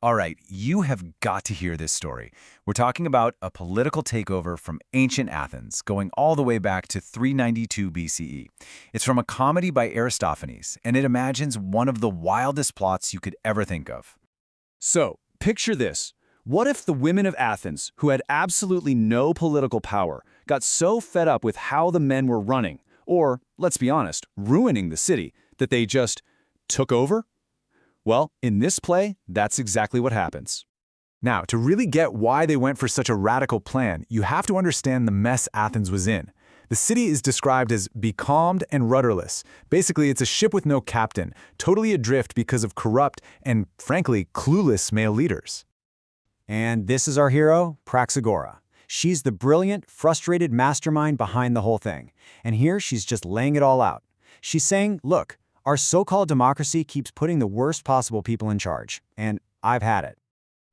All right, you have got to hear this story. We're talking about a political takeover from ancient Athens, going all the way back to 392 BCE. It's from a comedy by Aristophanes, and it imagines one of the wildest plots you could ever think of. So, picture this. What if the women of Athens, who had absolutely no political power, got so fed up with how the men were running, or, let's be honest, ruining the city, that they just took over? Well, in this play, that's exactly what happens. Now, to really get why they went for such a radical plan, you have to understand the mess Athens was in. The city is described as becalmed and rudderless. Basically, it's a ship with no captain, totally adrift because of corrupt and, frankly, clueless male leaders. And this is our hero, Praxagora. She's the brilliant, frustrated mastermind behind the whole thing. And here she's just laying it all out. She's saying, look, our so-called democracy keeps putting the worst possible people in charge, and I've had it.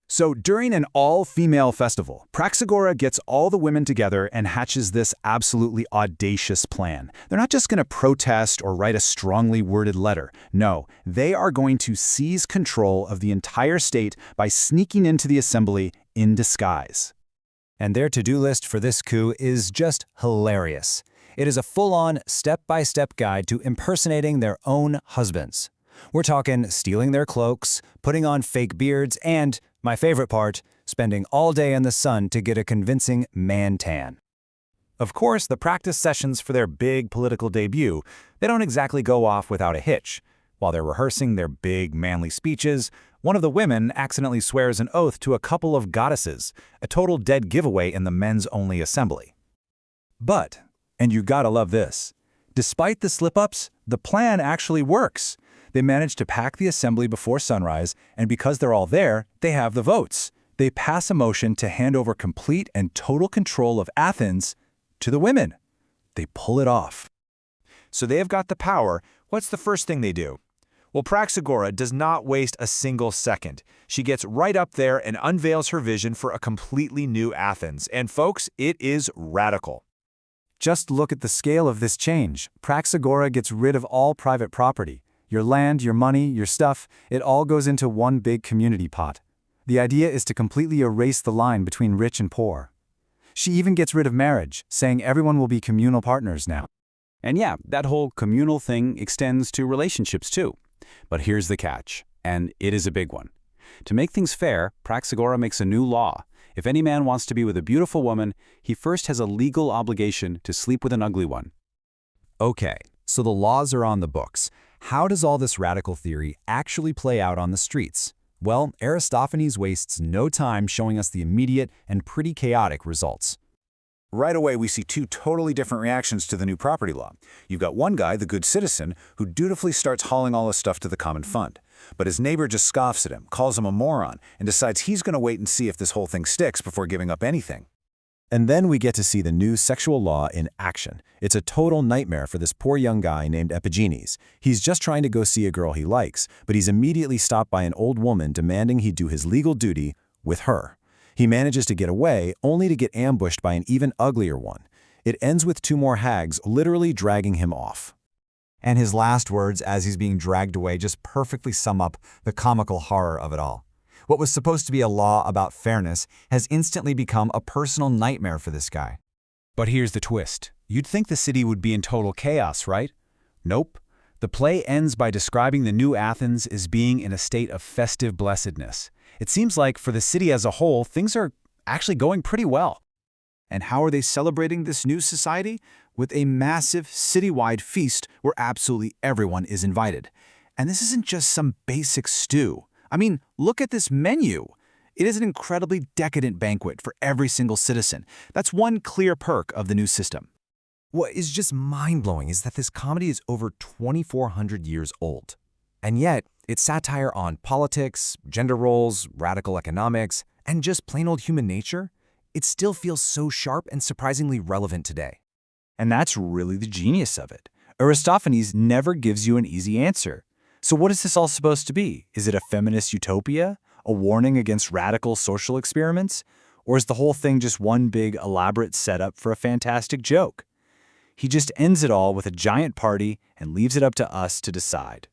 So during an all-female festival, Praxagora gets all the women together and hatches this absolutely audacious plan. They're not just going to protest or write a strongly worded letter. No, they are going to seize control of the entire state by sneaking into the assembly in disguise. And their to-do list for this coup is just hilarious. It is a full-on, step-by-step guide to impersonating their own husbands. We're talking stealing their cloaks, putting on fake beards, and, my favorite part, spending all day in the sun to get a convincing man tan. Of course, the practice sessions for their big political debut, they don't exactly go off without a hitch. While they're rehearsing their big, manly speeches, one of the women accidentally swears an oath to a couple of goddesses, a total dead giveaway in the men's-only assembly. But, and you gotta love this, despite the slip-ups, the plan actually works. They manage to pack the assembly before sunrise, and because they're all there, they have the votes. They pass a motion to hand over complete and total control of Athens to the women. They pull it off. So they have got the power. What's the first thing they do? Well, Praxagora does not waste a single second. She gets right up there and unveils her vision for a completely new Athens. And folks, it is radical. Just look at the scale of this change. Praxagora gets rid of all private property. Your land, your money, your stuff, it all goes into one big community pot. The idea is to completely erase the line between rich and poor. She even gets rid of marriage, saying everyone will be communal partners now. And yeah, that whole communal thing extends to relationships too. But here's the catch, and it is a big one. To make things fair, Praxagora makes a new law. If any man wants to be with a beautiful woman, he first has a legal obligation to sleep with an ugly one. Okay, so the laws are on the books. How does all this radical theory actually play out on the streets? Well, Aristophanes wastes no time showing us the immediate and pretty chaotic results. Right away, we see two totally different reactions to the new property law. You've got one guy, the good citizen, who dutifully starts hauling all his stuff to the common fund. But his neighbor just scoffs at him, calls him a moron, and decides he's going to wait and see if this whole thing sticks before giving up anything. And then we get to see the new sexual law in action. It's a total nightmare for this poor young guy named Epigenes. He's just trying to go see a girl he likes, but he's immediately stopped by an old woman demanding he do his legal duty with her. He manages to get away, only to get ambushed by an even uglier one. It ends with two more hags literally dragging him off. And his last words as he's being dragged away just perfectly sum up the comical horror of it all. What was supposed to be a law about fairness has instantly become a personal nightmare for this guy. But here's the twist. You'd think the city would be in total chaos, right? Nope. The play ends by describing the new Athens as being in a state of festive blessedness. It seems like for the city as a whole, things are actually going pretty well. And how are they celebrating this new society? With a massive citywide feast where absolutely everyone is invited. And this isn't just some basic stew. I mean, look at this menu. It is an incredibly decadent banquet for every single citizen. That's one clear perk of the new system. What is just mind-blowing is that this comedy is over 2,400 years old. And yet, its satire on politics, gender roles, radical economics, and just plain old human nature, it still feels so sharp and surprisingly relevant today. And that's really the genius of it. Aristophanes never gives you an easy answer. So what is this all supposed to be? Is it a feminist utopia? A warning against radical social experiments? Or is the whole thing just one big elaborate setup for a fantastic joke? He just ends it all with a giant party and leaves it up to us to decide.